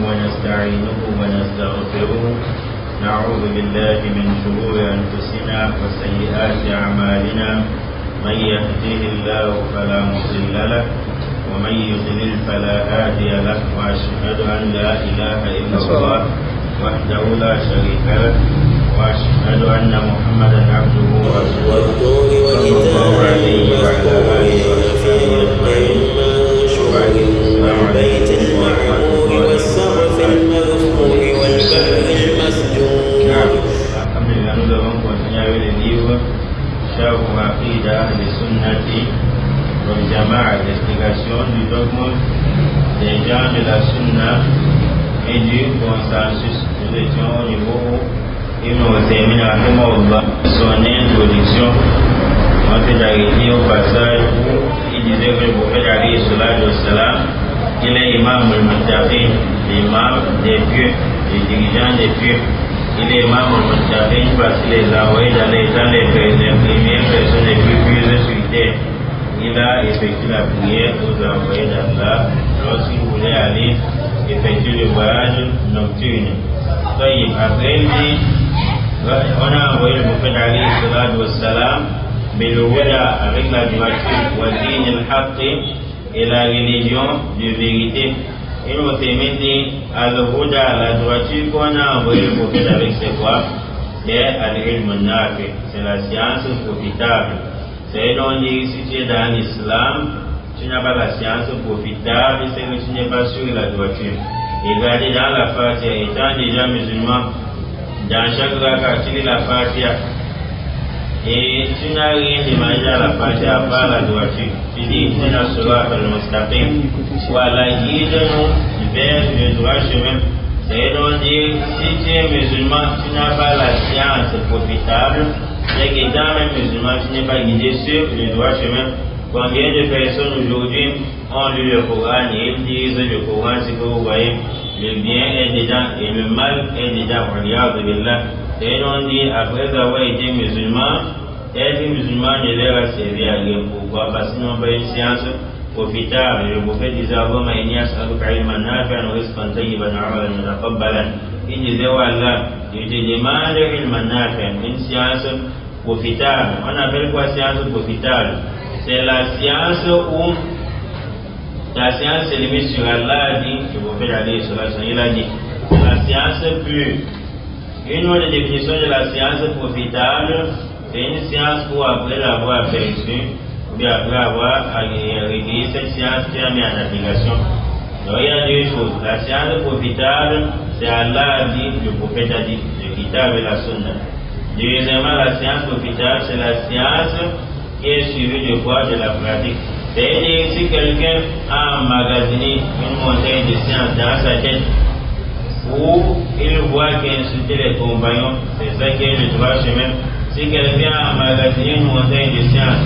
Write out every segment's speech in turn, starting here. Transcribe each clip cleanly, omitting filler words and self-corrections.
ونستعينه ونستغفره نعوذ بالله من شرور أنفسنا وسيئات أعمالنا من يهده الله فلا مضل له ومن يضلل فلا هادي له وأشهد أن لا إله إلا الله وحده لا شريك له وأشهد أن محمدا عبده ورسوله صلى الله عليه وعلى آله وصحبه أجمعين. وبعد السلام عليكم ورحمة الله وبركاته. الحمد لله nous avons continué avec le livre Sharh Aqida Ahli Sunnati wal Jama'a, l'explication du dogme des gens de la Sunna et du consensus. Nous étions au niveau Ibn Uthaymin rahimahullah, son introduction. On s'est arrêté au passage où il disait que le prophète alayhi salatu wassalam, il est imam al-Muttaqin, l'imam des pieux, le dirigeant des pieux. Il est imam al-Muttaqin parce qu'il les a envoyés dans les premières personnes les plus pieuses sur terre. Il a effectué la prière aux envoyés d'Allah lorsqu'il voulait aller effectuer le voyage nocturne. Après, il dit, on a envoyé le prophète alayhi salatu wassalam, mais le Huda avec la droiture, Wadin al-Haqqi, et la religion de vérité. Et nous dit, al-Huda, la droiture qu'on a envoyé le prophète avec ses quoi? C'est al-Ilm al-Nafi, c'est la science profitable. C'est donc dire, si tu es dans l'islam, tu n'as pas la science profitable, c'est que tu n'es pas sur la droiture. Et regardez dans la Fatiha, étant déjà musulman, dans chaque raka, tu lis la Fatiha. Et tu n'as rien demandé à la Fatiha à part la droiture. Tu dis, tu n'as surat al-Mustaqim. Voilà, guide-nous vers le droit chemin. C'est donc dire, si tu es musulman, tu n'as pas la science profitable, c'est qu'étant même musulman, tu n'es pas guidé sur le droit chemin. Combien de personnes aujourd'hui ont lu le Coran et ils disent le Coran, c'est que vous voyez, le bien est dedans et le mal est dedans. Et on dit, après avoir été musulman, être musulman ne leur a servi à rien. Pourquoi? Parce qu'ils n'ont pas une science profitable. Le prophète disait, il disait, voilà, je te demande une science profitable. On appelle quoi science profitable? C'est la science où la science se limite sur Allah, dit, le prophète alayhi salatu wassalam, il a dit, la science pure. Une autre définition de la science profitable, c'est une science où après l'avoir perçue, ou bien après avoir recueilli cette science, tu as mis en application. Donc il y a deux choses. La science profitable, c'est Allah a dit, le prophète a dit, le kitab et la sunna. Deuxièmement, la science profitable, c'est la science qui est suivie de quoi? De la pratique. C'est-à-dire, si quelqu'un a emmagasiné une montagne de science dans sa tête, où il voit qu'insulter les compagnons, c'est ça qui est le droit chemin. Si quelqu'un a emmagasiné une montagne de science,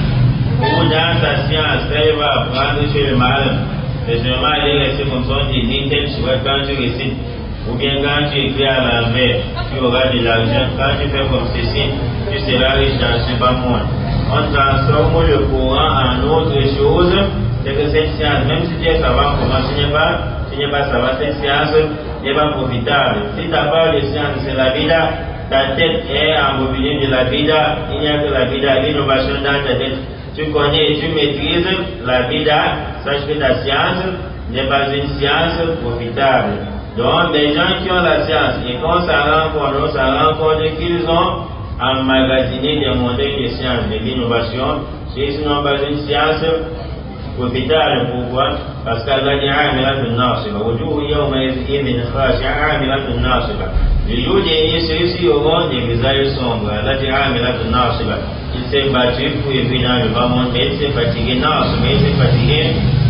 ou dans sa science, il va apprendre sur le mal, c'est seulement il est resté comme ça, on te dit tel souhait quand tu récites, ou bien quand tu écris à l'envers, tu auras de l'argent, quand tu fais comme ceci, tu seras riche dans ce bas monde. On transforme le Coran en autre chose, c'est que cette science, même si tu es savant, comment tu n'es pas savant, cette science n'est pas profitable. Si ta part de science c'est la vida, ta tête est embobinée de la vida, il n'y a que la vida, l'innovation dans ta tête. Tu connais et tu maîtrises la vida, sache que ta science n'est pas une science profitable. Donc les gens qui ont la science et qu'on s'en rend compte qu'ils ont emmagasiné des montagnes de science, de l'innovation, ceux-ci n'ont pas une science profitable. Pourquoi? Parce qu'Allah dit Amilatun Nasiba. Le jour dernier, ceux-ci auront des visages sombres. Allah dit Amilatun Nasiba. Il s'est battu pour vivre dans le bas monde, mais il s'est fatigué. Non, mais il s'est fatigué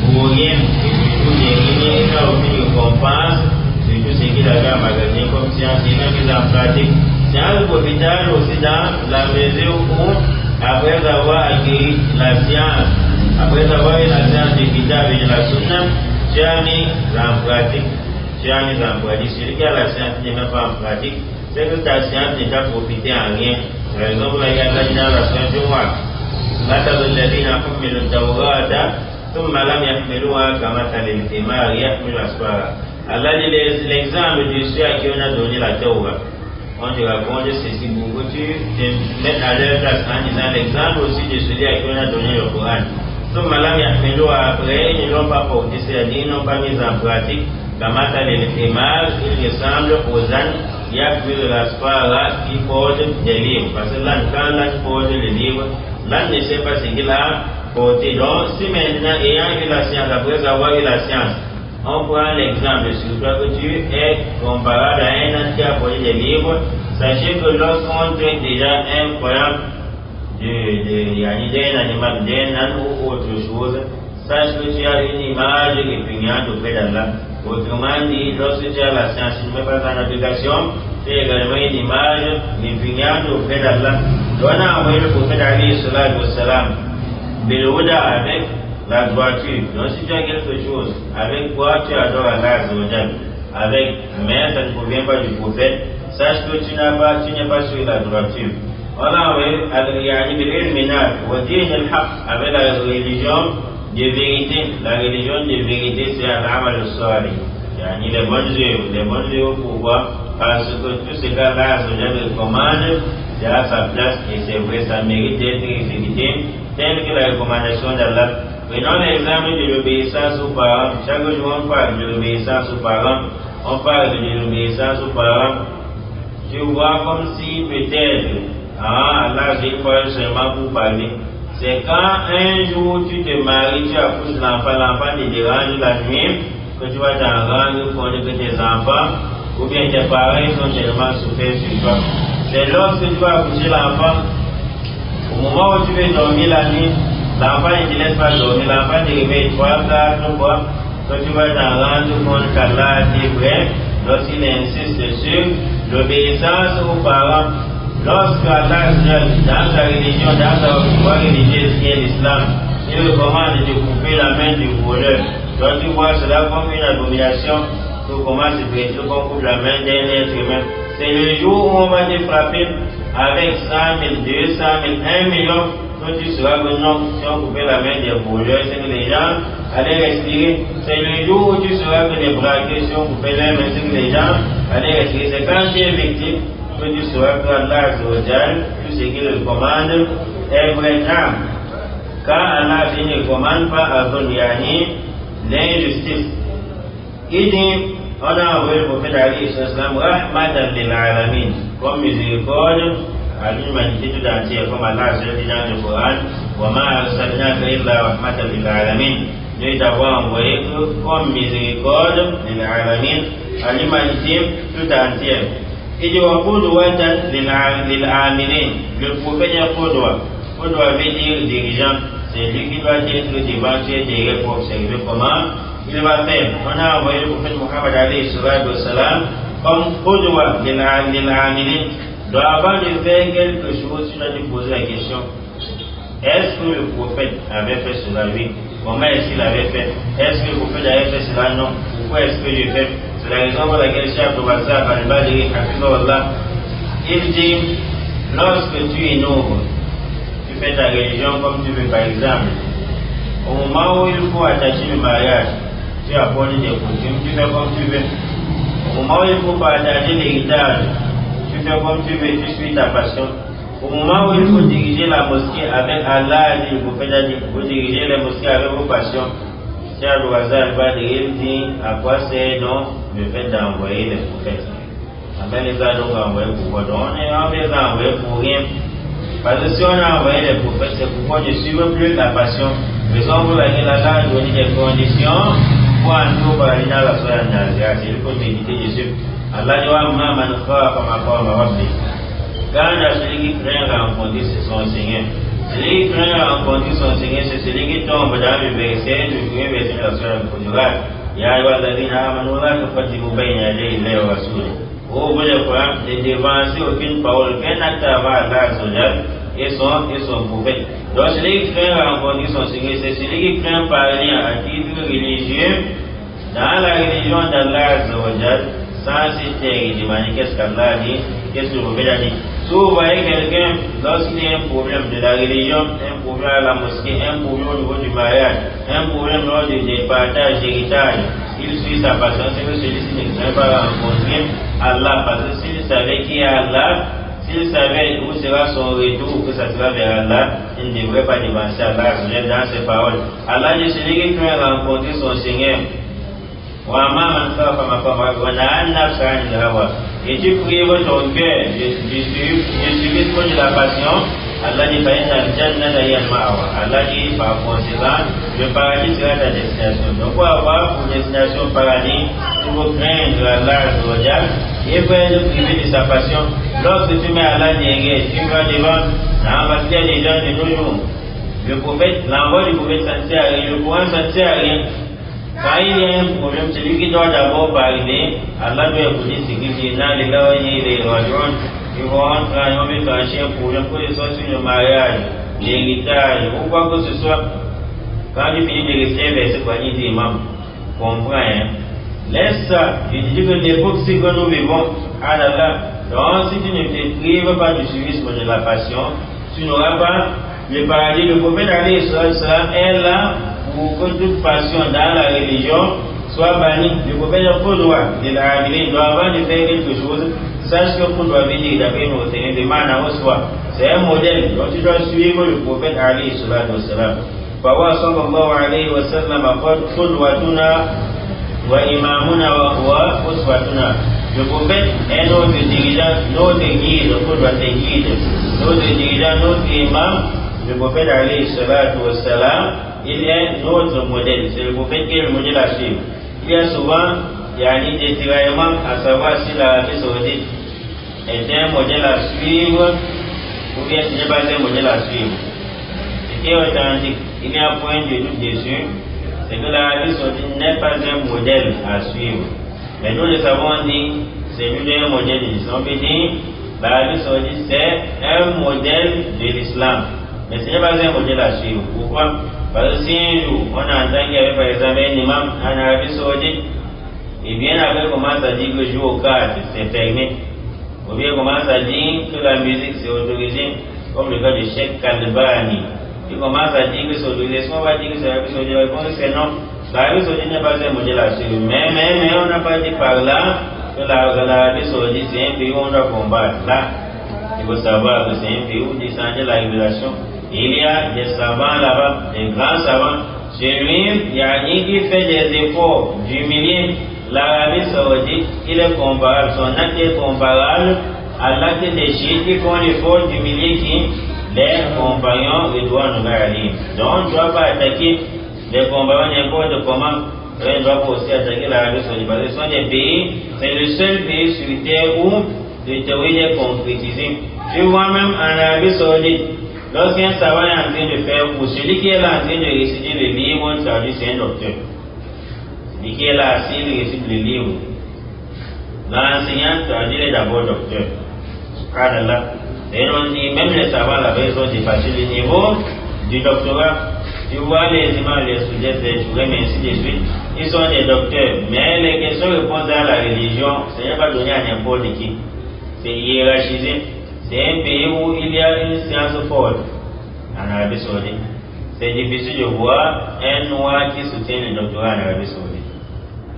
pour rien. Et le jour dernier, il n'a aucune récompense sur tout ce qu'il avait emmagasiné comme science. Il n'a mis en pratique. Science profitable aussi dans la mesure où, après avoir acquis la science, après avoir eu la science de Kitab et de la Sunna, tu as mis en pratique. Celui qui a la science qui n'est même pas en pratique, c'est que ta science n'est pas profité en rien. Par exemple, il y a dans la science du roi. مثل الذين حملوا التوراة ثم لم يحملوها كمثل الحمار يحمل أسفارا. Allah dit l'exemple de ceux à qui on a donné la Torah. On te raconte ceci pour que tu te mettes à leur place en disant l'exemple aussi de celui à qui on a donné le Coran. Sauf malheur, il y a après, ils ne l'ont pas porté, c'est-à-dire ils n'ont pas mis en pratique. Kamata l'image, il ressemble aux ânes. Il y a plus de la spara qui porte des livres. Parce que l'âne, quand l'âne porte les livres, l'âne ne sait pas ce qu'il a porté. Donc, si maintenant, ayant eu la science, après avoir eu la science, on prend l'exemple sur toi que tu es comparable à un âne qui a porté des livres, sachez que lorsqu'on traite déjà un problème d'un animal, d'un âne ou autre chose, sache que tu as une image répugnante auprès d'Allah. Autrement dit, lorsque tu as la science, tu ne mets pas en application, tu as également une image répugnante auprès d'Allah. On a envoyé le prophète Ali sallallahu alayhi wa sallam, Belouda avec la droiture. Donc si tu as quelque chose avec quoi tu adores Allah avec, mais ça ne provient pas du prophète, sache que tu n'es pas sur la droiture. On a envoyé avec la religion de vérité. La religion de vérité, c'est al-amal al-salih. Les bonnes œuvres, pourquoi? Parce que tout ce qu'Allah recommande, c'est à sa place et c'est vrai, ça mérite d'être exécuté, tel que la recommandation d'Allah. Prenons l'exemple de l'obéissance aux parents. Chaque jour, on parle de l'obéissance aux parents. On parle de l'obéissance aux parents. Tu vois comme si peut-être, Allah, j'ai pas seulement pour parler. C'est quand un jour tu te maries, tu accouches l'enfant te dérange la nuit, que tu vas t'en rendre compte que tes enfants ou bien tes parents sont tellement souffrants sur toi. C'est lorsque tu vas accoucher l'enfant, au moment où tu veux dormir la nuit, l'enfant ne te laisse pas dormir, l'enfant te réveille 3, 4 fois, que tu vas t'en rendre compte qu'Allah est vrai, lorsqu'il insiste sur l'obéissance aux parents. Lorsque Allah, dans sa religion, dans sa foi religieuse qui est l'islam, il recommande de couper la main du voleur. Donc tu vois cela comme une abomination, tu commences à prêter qu'on coupe la main d'un être humain. C'est le jour où on va te frapper avec 100 000, 200 000, 1 million, donc tu sauras que non, si on coupait la main des voleurs, c'est que les gens allaient respirer. C'est le jour où tu sauras que les braquets, si on coupait la main, c'est que les gens allaient respirer. C'est quand tu es victime que tu sauras que Allah, tout ce qu'il recommande est vrai. Quand Allah ne recommande pas à l'injustice, il dit, on a envoyé le prophète Ali sallam rahmatan lil alamin, comme miséricorde à l'humanité tout entière, comme Allah dit dans le Coran, wa ma arsalnaka illa rahmatan lil alamin. Nous t'avons envoyé comme miséricorde lil alamin à l'humanité tout entière. Il dit wa qudwatan lil amilin. Le prophète est qudwa. Qudwa veut dire dirigeant. C'est lui qui doit être devant, tu es derrière pour observer comment il va faire. On a envoyé le prophète Muhammad alayhi salam comme qudwa lil amilin. Donc avant de faire quelque chose, tu dois te poser la question, est-ce que le prophète avait fait cela? Oui. Comment est-ce qu'il avait fait? Est-ce que le prophète avait fait cela? Non. Pourquoi est-ce que je fais? C'est la raison pour laquelle Cheikh Abdou Razak al-Badri, il dit, lorsque tu innoves, tu fais ta religion comme tu veux, par exemple, au moment où il faut attacher le mariage, tu apportes des coutumes, tu fais comme tu veux. Au moment où il faut partager l'héritage, tu fais comme tu veux, tu suis ta passion. Au moment où il faut diriger la mosquée avec Allah, le prophète a dit, vous dirigez la mosquée avec vos passions. Cheikh Abdou Razak al-Badri dit, à quoi c'est donc le fait d'envoyer les prophètes? Après les a donc envoyés pour quoi? Donc on les a envoyés pour rien. Parce que si on a envoyé les prophètes, c'est pourquoi je ne suis plus la passion. Raison pour laquelle Allah a donné des conditions pour entrer par la soirée Nazia. C'est il faut méditer dessus. Allah dit wa ma man khafa maqama rabbi. Quand celui qui craint rencontrer son Seigneur, celui qui craint rencontrer son Seigneur, c'est celui qui tombe dans le verset, le premier verset de la soirée Al-Fujurat. Ya ayyuhalladhina amanu la tuqaddimu bayna yaday Allahi wa rasulihi. Vous voulez quoi? Ne devancer aucune parole, qu'un acte avant Allah et son prophète. Donc celui qui craint rencontrer son Seigneur, c'est celui qui craint parler à titre religieux dans la religion d'Allah sans citer demander qu'est-ce qu'Allah dit, qu'est-ce que le prophète a dit. Si vous voyez quelqu'un, lorsqu'il y a un problème de la religion, un problème à la mosquée, un problème au niveau du mariage, un problème lors du partage d'héritage, il suit sa passion, c'est que celui-ci ne serait pas rencontrer Allah. Parce que s'il savait qui est Allah, s'il savait où sera son retour, que ça sera vers Allah, il ne devrait pas dévancer Allah dans ses paroles. Allah dit celui qui peut rencontrer son Seigneur. Et tu prives ton cœur, je suis proche de la passion. Allah dit Allah dit par conséquent, le paradis sera ta destination. Donc pour avoir pour destination paradis, il faut craindre Allah et pour être privé de sa passion. Lorsque tu mets Allah derrière, tu vas devant, parce qu'il y a des gens de nos jours. Le prophète, l'envoi du prophète, ça ne sert à rien, le Coran, ça ne sert à rien. Quand il y a un problème, celui qui doit d'abord parler, Allah doit écouter ce qu'il dit. Dans les gars, les radios, ils vont rentrer, ils vont mettre un problème pour les sortir sur le mariage, l'héritage, ou quoi que ce soit. Quand tu finis de réciter vers ce qu'on dit, imam, comprends, hein. Laisse ça. Je dis que l'époque, c'est que nous vivons, ah là là. Donc, si tu ne te prives pas du suivisme de la passion, tu n'auras pas le paradis. Le prophète est là pour que toute passion dans la religion soit bannie. Le prophète a pour droit de la ramener, il doit avoir de faire quelque chose. Sache que pour doit venir d'après nos Seigneurs, demande à soi. C'est un modèle. Donc tu dois suivre le prophète alayhi salatu wassalam. Fawa sallallahu alayhi wa sallam qudwatuna wa imamuna wa uswatuna. Le prophète est notre dirigeant, notre guide, notre dirigeant, notre imam. Le prophète alayhi salatu wassalam, il est notre modèle. C'est le prophète qui est le modèle à suivre. Il y a souvent des tiraillements à savoir si l'Arabie Saoudite est un modèle à suivre ou bien ce n'est pas un modèle à suivre. Ce qui est authentique, il y a un point de doute dessus, c'est que l'Arabie Saoudite n'est pas un modèle à suivre. Mais nous le savons dit, c'est lui un modèle de l'islam. On peut dire, l'Arabie Saoudite c'est un modèle de l'islam. Mais ce n'est pas un modèle à suivre. Pourquoi? Parce que si un jour on entend qu'il y avait par exemple un imam en Arabie Saoudite, et bien après commence à dire que jouer aux cartes c'est fermé, ou bien commence à dire que la musique c'est autorisé, comme le cas de Cheikh Kalbani. Il commence à dire que c'est autorisé. Est-ce qu'on va dire que c'est l'Arabie Saoudite? La réponse c'est non. L'Arabie Saoudite n'est pas un modèle à suivre. Mais on n'a pas dit par là que l'Arabie Saoudite c'est un pays où on doit combattre. Là, il faut savoir que c'est un pays où descend la révélation. Il y a des savants là-bas, des grands savants. Chez lui, il y a un qui fait des efforts d'humilier l'Arabie Saoudite. Il est comparable, son acte est comparable à l'acte des chiites qui font l'effort d'humilier qui les compagnons Ridwan Ali. Donc on ne doit pas attaquer les compagnons n'importe comment. On ne doit pas aussi attaquer l'Arabie Saoudite. Parce que ce sont des pays, c'est le seul pays sur terre où le théorie est concrétisé. Tu vois même en Arabie Saoudite, lorsqu'un savant est en train de faire, pour celui qui est là en train de réciter le livre, c'est un docteur. Celui qui est là assis, il récite le livre. L'enseignant, il est d'abord docteur. Subhanallah. Et on dit, même les savants là-bas, ils ont dépassé le niveau du doctorat. Tu vois les images, les sujets, les jurés, mais ainsi de suite. Ils sont des docteurs. Mais les questions-réponses dans la religion, ce n'est pas donné à n'importe qui. C'est hiérarchisé. C'est un pays où il y a une science forte en Arabie Saoudite. C'est difficile de voir un noir qui soutient le doctorat en Arabie Saoudite.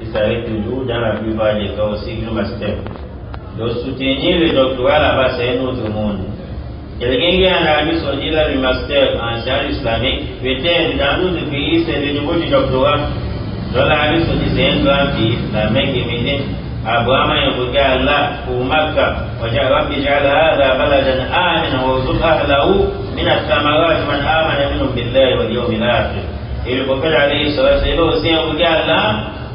Il s'arrête toujours dans la plupart des cas aussi le master. Donc soutenir le doctorat là-bas, c'est un autre monde. Quelqu'un qui est en Arabie Saoudite, là, le master en sciences islamiques, peut-être dans d'autres pays, c'est le niveau du doctorat. Dans l'Arabie Saoudite, c'est un grand pays, la Mecque et Médine. Abraham a invoqué Allah pour Makkah. وَجَعَلَ رَبِّ جَعَلَ هَذَا بَلَدًا آمِنًا وَارْزُقْ أَهْلَهُ مِنَ الثَّمَرَاتِ مَنْ آمَنَ مِنْهُم بِاللَّهِ وَالْيَوْمِ الْآخِرِ. Et le prophète alayhi salatu wa sallam aussi invoqué Allah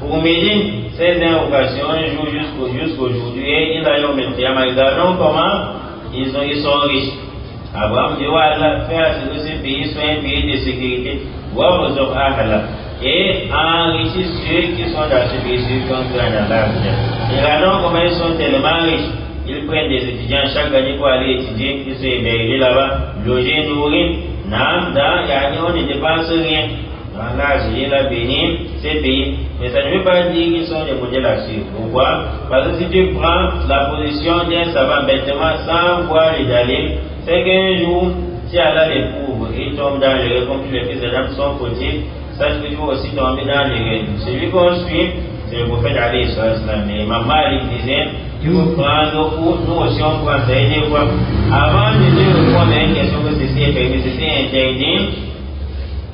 pour Médine. Ces invocations jouent jusqu'aujourd'hui et il a eu au Qiyamah. Regardons comment ils sont riches. Abraham dit ouais, Allah fait à ce que ce pays soit un pays de sécurité. وَارْزُقْ أَهْلَهُ. Et enrichir ceux qui sont dans ce pays, ceux qui sont dans l'argent. Regardons comment ils sont tellement riches. Ils prennent des étudiants chaque année pour aller étudier, ils sont hébergés là-bas, logés, nourris. On ne dépense rien. Allah, j'ai la béni, ces pays. Mais ça ne veut pas dire qu'ils sont des modèles à suivre. Pourquoi? Parce que si tu prends la position d'un savant bêtement sans voir les dalils, c'est qu'un jour, si Allah les prouve, ils tombent dans le comme tous les fils d'Adam sont fautifs, ça je veux aussi tomber dans les celui qu'on suit, c'est le prophète alayhi salam. Mais Imam Malik disait, il faut prendre pour nous aussi on prend ça et quoi. Avant de dire répondre à une question que ceci est permis, ceci est interdit,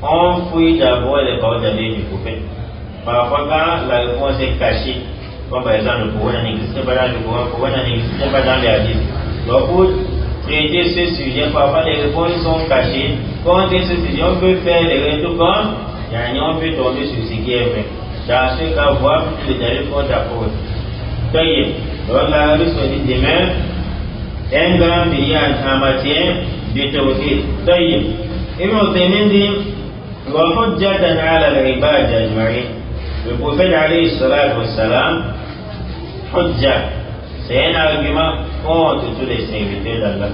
on fouille d'abord les paroles du prophète. Parfois quand la réponse est cachée, comme par exemple le Coran n'existe pas dans le Coran, le Coran n'existe pas dans les hadiths. Donc pour traiter ce sujet, parfois les réponses sont cachées. Quand on traite ce sujet, on peut faire les retours comme on peut tomber sur ce qui est vrai. Dans ce cas, voir plus de détails qu'on t'apporte. Donc la Bible se dit demain, un grand pays en matière de tawhid. Ibn Taymiyyah dit, وحجة على العباد أجمعين. Le prophète alayhi salatu wassalam, hujja, c'est un argument contre tous les serviteurs d'Allah.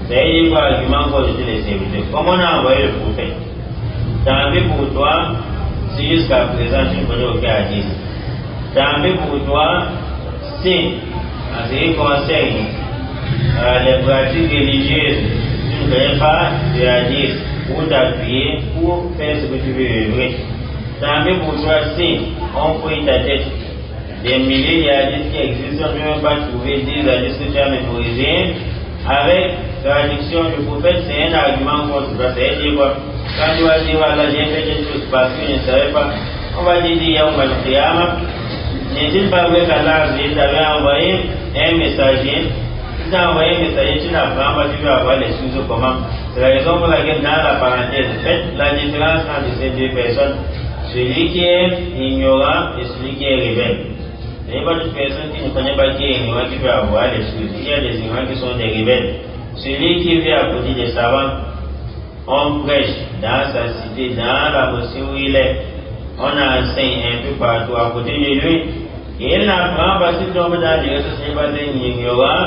C'est un argument contre tous les serviteurs. Comme on a envoyé le prophète, tant pis pour toi, si jusqu'à présent tu ne connais aucun hadith. Tant pis pour toi, si, en ce qui concerne les pratiques religieuses, tu ne connais pas de hadith pour t'appuyer, pour faire ce que tu veux œuvrer. Tant pis pour toi, si on fouille ta tête, des milliers d'hadiths qui existent, on ne peut même pas trouver 10 hadiths que tu as mémorisés. Avec la traduction du prophète, c'est un argument contre toi. C'est-à-dire quoi? Quand tu vas dire, voilà, j'ai fait des choses parce que je ne savais pas, on va te dire, Yaoum al-Qiyamah, n'est-il pas vrai qu'Allah t'avait envoyé un messager? Si tu as envoyé un messager, tu n'apprends pas, tu veux avoir les choses comment? C'est la raison pour laquelle, dans la parenthèse, faites la différence entre ces deux personnes. Celui qui est ignorant et celui qui est rebelle. Il n'y a pas de personne qui ne connaît pas qui est ignorant qui peut avoir les choses. Il y a des ignorants qui sont des rebelles. Celui qui vit à côté des savants, on prêche dans sa cité, dans la mosquée où il est. On enseigne un peu partout à côté de lui. Et il n'apprend pas qu'il tombe dans les réseaux, ce n'est pas un ignorant,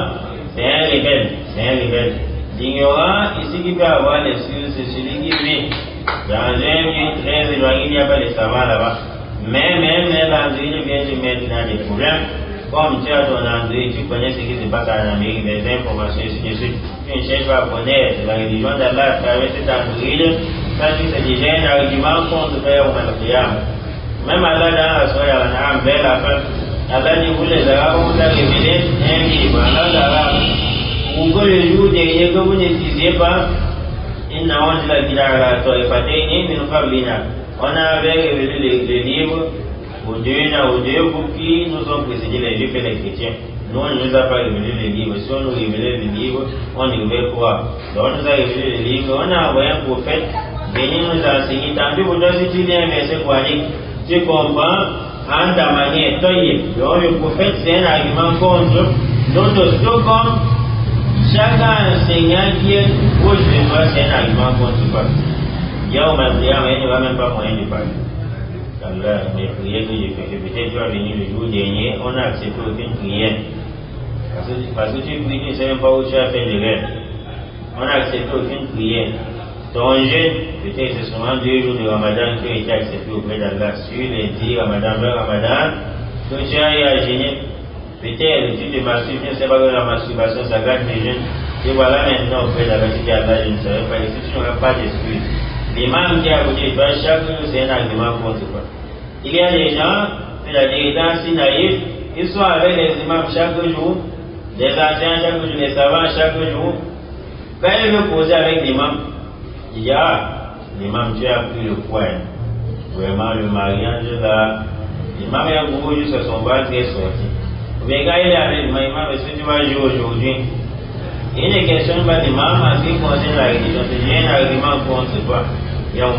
c'est un rebelle. C'est un rebelle. L'ignorant, ici qui peut avoir les choses, c'est celui qui vit dans un lieu très éloigné, il n'y a pas de savants là-bas. Mais même l'Android vient te mettre dans des problèmes. Comme tu as ton Android, tu connais ce qui se passe en Amérique, des informations, ainsi de suite. Tu ne cherches pas à connaître la religion d'Allah à travers cet Android. Ça, c'est déjà un argument contre faire au Malakiyam. Même Allah dans la soirée Al-An'am, vers la fin, Allah dit, vous les Arabes, vous avez révélé un livre en langue arabe. Pour que le jour dernier que vous n'utilisiez pas, on avait révélé les livres aux deux pour qui nous ont précédés, les juifs et les chrétiens. Nous, on ne nous a pas révélé les livres. Si on nous révélait les livres, on révélait quoi? Donc, on nous a révélé les livres, on a envoyé un prophète venir nous enseigner. Tant pis pour toi, si tu lis un verset coranique, tu comprends en ta manière. Donc, le prophète, c'est un argument contre d'autres. Donc, comme chaque enseignant qui est proche de toi, c'est un argument contre toi. Il y a au Qiyamah, il n'y aura même pas moyen de parler. Allah, mes prières que j'ai faites, peut-être tu vas venir le jour dernier, on n'a accepté aucune prière. Parce que tu pries, tu ne sais même pas où tu as fait le rêve. On n'a accepté aucune prière. Ton jeûne, peut-être c'est seulement 2 jours de Ramadan qui ont été acceptés auprès d'Allah. Sur les 10 Ramadan, 20 Ramadan, que tu as eu à gêner. Peut-être tu te masturbes, tu ne sais pas que la masturbation, ça gâte les jeunes. Et voilà maintenant auprès d'Allah, si tu as Allah, je ne savais pas. Et si tu n'auras pas d'excuse. L'imam qui a côté de toi, chaque jour, c'est un argument contre toi. Il y a des gens, c'est-à-dire dans si naïfs, ils sont avec les imams chaque jour, les anciens chaque jour, les savants chaque jour. Quand ils veulent poser avec l'imam, il y a l'imam, tu as pris le point. Vraiment, le mariage là, l'imam est un gros jusqu'à son ventre est sorti. Mais quand il est avec l'imam, est-ce que tu vas jouer aujourd'hui? Il ne questionne pas l'imam en ce qui concerne la religion, c'est un argument contre toi. Donc,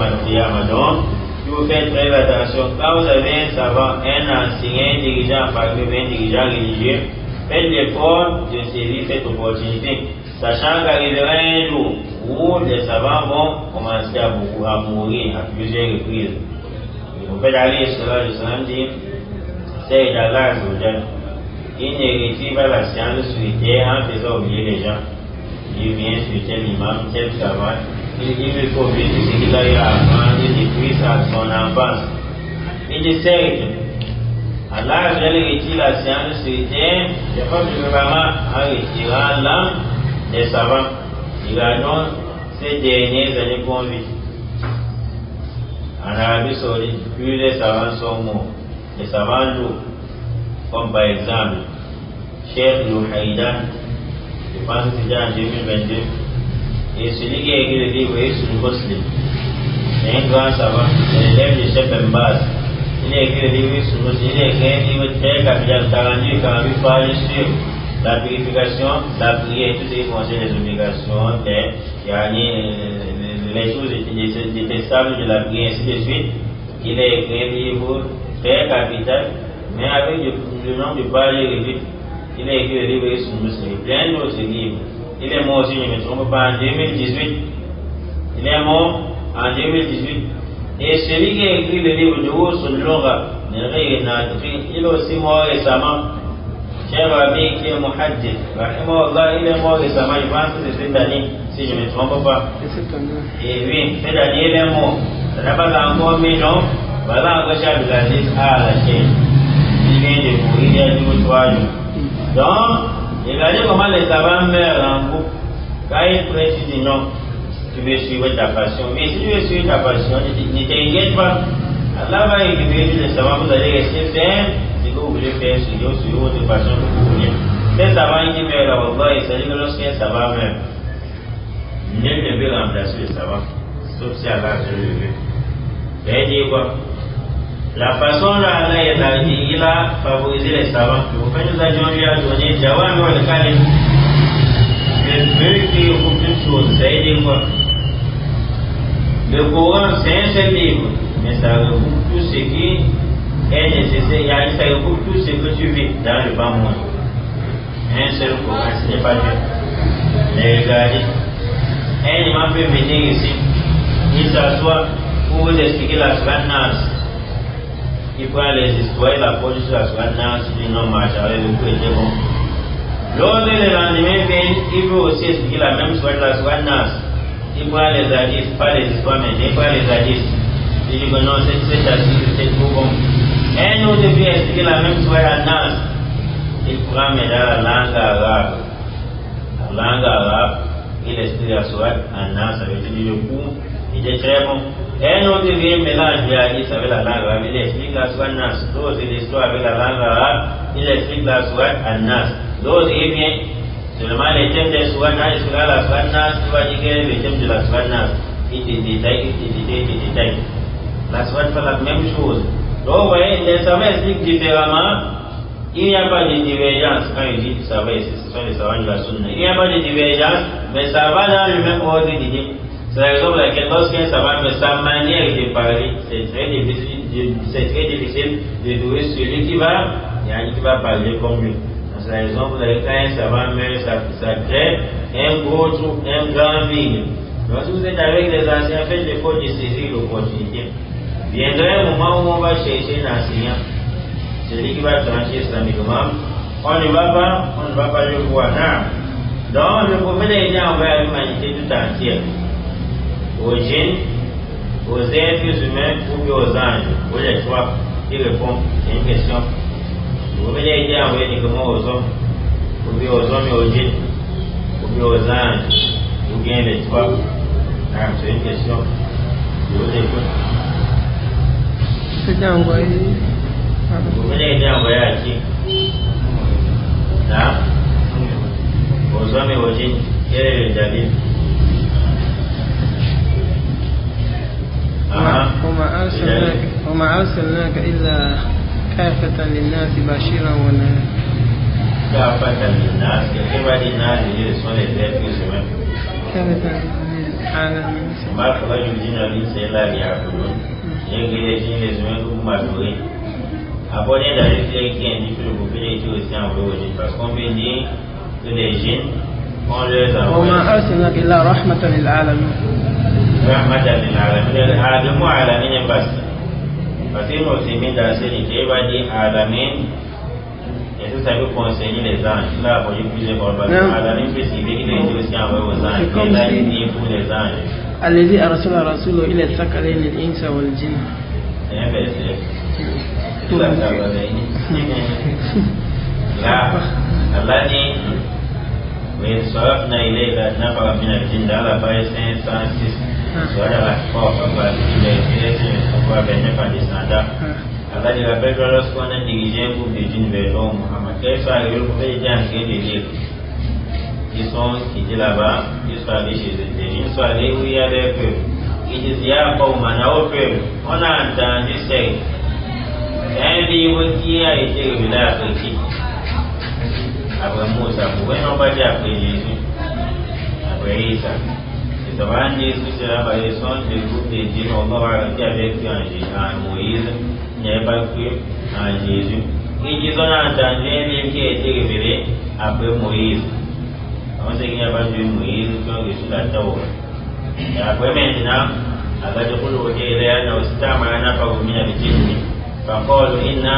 il faut faire très attention. Quand vous avez un savant, un enseignant, un dirigeant, par exemple, un dirigeant religieux, faites l'effort de saisir cette opportunité, sachant qu'arrivera un jour où les savants vont commencer à mourir à plusieurs reprises. Le prophète alayhi salam dit, c'est d'Allah, il ne retire pas la science sur terre en faisant oublier les gens. Il vient sur tel imam, tel savant. Il veut faut oublier tout ce qu'il a eu à apprendre depuis son enfance. Il dit certes, Allah retire la science sur terre, c'est pas vraiment en retirant l'âme des savants. Il annonce ces dernières années qu'on vit. En Arabie Saoudite, plus les savants sont morts, les savants lourds, comme par exemple Cheikh Louhaïdan, je pense que c'était en 2022, et celui qui a écrit le livre sur le Muslim, c'est un grand savant, c'est l'élève de Cheikh Mbaz. Il a écrit le livre sur le Muslim, il a écrit un livre très capital, 48 pages sur la purification, la prière, tout ce qui concerne les obligations, les choses détestables de la prière, ainsi de suite. Il a écrit un livre très capital, mais avec le nom de pages réduites. Il a écrit le livre sur le Muslim, plein d'autres livres. Il est mort aussi, je ne me trompe pas, en 2018. Il est mort en 2018. Et celui qui a écrit le livre de Usul Lugha, il est aussi mort récemment. Cheikh Rabi qui est Muhaddith, il est mort récemment, je pense que c'est cette année, si je ne me trompe pas. Et oui, cette année il est mort. Ça n'a pas encore mis non. Voilà encore Cheikh Abdelaziz à la chaîne. Il vient de mourir il y a 2 ou 3 jours. Donc, regardez comment les savants meurent en groupe. Quand ils prêtent, tu dis non, tu veux suivre ta passion. Mais si tu veux suivre ta passion, ne t'inquiète pas. Allah va équilibrer les savants, vous allez rester ferme. Si vous voulez faire sur votre passion que vous voulez. Les savants qui meurent là-bas, il s'agit que lorsqu'un savant meurt, nul ne peut remplacer le savant, sauf si Allah se le veut. C'est-à-dire quoi? La façon dont Allah il a favorisé les savants. Quand nous avions lui a donné Jawami wa al-Kalim, le feu qui regroupe toutes choses, ça veut dire quoi? Le Coran, c'est un seul livre, mais ça regroupe tout ce qui est nécessaire, ça regroupe tout ce que tu vis dans le bas monde. Un seul Coran, ce n'est pas Dieu. Mais regardez, un imam peut venir ici, il s'assoit pour vous expliquer la Sourate Nas. Il prend les histoires, il la pose sur la Sourate Nas, il dit non, machin, le coup était bon. L'autre, le lendemain, il veut aussi expliquer la même Sourate, la Sourate Nas. Il prend les hadiths, pas les histoires, mais il prend les hadiths. Il dit que non, c'est assez trop bon. Un autre vient expliquer la même Sourate Nas. Il prend mais dans la langue arabe. La langue arabe, il explique la Sourate Nas, avec le coup, il est très bon. Un autre vient mélange les hadiths avec la langue arabe, il explique la Sourate Nas. L'autre, l'histoire avec la langue arabe, il explique la Sourate Nas. L'autre, il vient seulement les thèmes des Sourates Nas, il sera la Sourate Nas, il va dire quel est le thème de la Sourate Nas. Il te détaille. La Sourate fait la même chose. Donc, vous voyez, les savants expliquent différemment. Il n'y a pas de divergence quand ils disent ça va, ce sont les savants de la Sunna. Il n'y a pas de divergence, mais ça va dans le même ordre d'idée. C'est la raison pour laquelle lorsqu'un savant met sa manière de parler, c'est très difficile de trouver celui qui va parler comme lui. C'est la raison pour laquelle quand un savant meurt, ça crée un gros trou, un grand vide. Donc si vous êtes avec les anciens, faites l'effort de saisir l'opportunité. Viendra un moment où on va chercher un enseignant, celui qui va trancher islamiquement. On ne va pas le voir. Donc le prophète a été envoyé à l'humanité tout entière. Aux djinns, aux êtres humains ou aux anges. Vous les trois qui répondent. C'est une question. Le prophète a été envoyé uniquement aux hommes, ou bien aux hommes et aux djinns, ou bien aux anges, ou bien les trois. C'est une question. Je vous écoute. C'était envoyé. Le prophète a été envoyé à qui? Là, aux hommes et aux djinns. Quel est le dalil? وما أرسلناك إلا كافة للناس بشيرا ونذيرا. كافة للناس كيف الناس sont les êtres humains. كافة للعالمين. ما خرج الجن والإنس إلا ليعبدون. يجري les djinns les humains pour m'adorer. Abonnez dans les clés qui indiquent que le prophète est aussi envoyé aux djinns parce qu'on peut dire que les djinns ont leurs envoyés. وما أرسلناك إلا رحمة للعالمين. رحمة للعالمين. العالم عالمين بس. Parce que nous aussi, dans cette idée, il va dire Alamin, et ça veut concerner les anges. Là, il y a plusieurs problèmes. Alamin peut signifier qu'il est aussi envoyé aux anges. Et là, il dit pour les anges. الذي أرسل رسوله إلى الثقلين الإنس والجن. C'est un verset. Là, Allah dit وإذ صرفنا إليك نفرا من الجن على page 506. Voilà, on va venir par des standards. Allah dit rappelle lorsqu'on a dirigé un groupe de djinns vers Mohammed, qu'ils soient arrivés, le prophète était en train de lire. Ils sont quittés là-bas, ils sont allés chez eux. Les djinns sont allés où il y a des peuples. Ils disent, il y a pas au peuple. On a entendu c'est un livre qui a été révélé après qui? Après Moussa. Pourquoi ils n'ont pas dit après Jésus? Après Isa. Ça va dire que c'est la variation du groupe de djinns. On va arrêter avec en Moïse. Il n'y avait pas cru en Jésus. Ils disent on a entendu un livre qui a été révélé après Moïse. On sait qu'il n'y a pas de Moïse qui ont reçu la Torah. Et après maintenant, Allah dit pour le côté là, nous sommes à pas au milieu de djinns. فقالوا إنا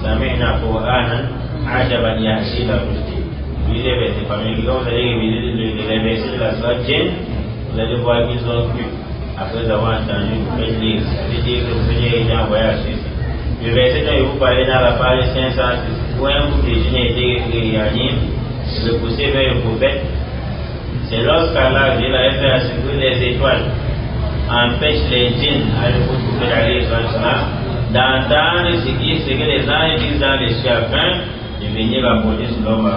سمعنا قرآنا عجبا يهدي إلى الرشد. Vous avez ces familles qui ont les versets de la sourate Djinn, vous allez voir qu'ils ont cru. Après avoir entendu, vous faites lire. Ça veut dire que vous venez en voyage ici. Le verset dont vous parlez dans la page 506, où un groupe de djinns a été réuni, repoussé vers le prophète, c'est lorsqu'Allah a fait assurer les étoiles, empêche les djinns à le prophète d'aller sur le salam, d'entendre ce que les anges disent dans les cieux afin de venir rapporter sur l'homme.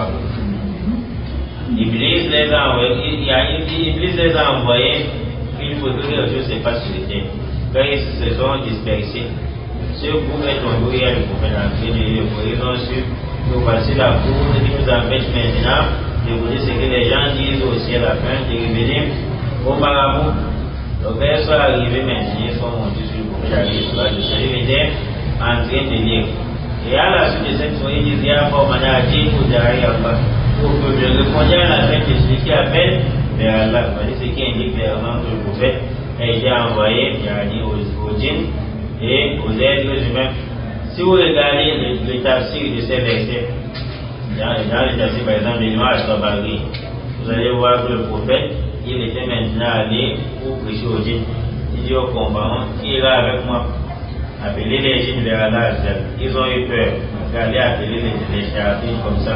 Iblis les a envoyés, il faut que les choses se passent sur les terres. Quand ils se sont dispersés, ce groupe est tombé, il y a le prophète entré de l'île, ils ont su que voici la cour qui nous empêche maintenant de vous dire ce que les gens disent au ciel afin de revenir au marabout. Donc, ils sont arrivés maintenant, ils sont montés sur le prophète ils étaient en train de lire. Et à la suite de cette soirée, ils disaient à Allah pour que je réponde à la fin de celui qui appelle vers Allah. Ce qui indique clairement que le prophète a été envoyé aux djinns et aux êtres humains. Si vous regardez le tafsir de ces versets, dans le tafsir par exemple de l'imam Al-Tabari, vous allez voir que le prophète, il était maintenant allé pour prêcher aux djinns. Il dit aux compagnons, qui est là avec moi? Appelez les djinns vers Allah. Ils ont eu peur. Regardez, appeler les charlatans comme ça.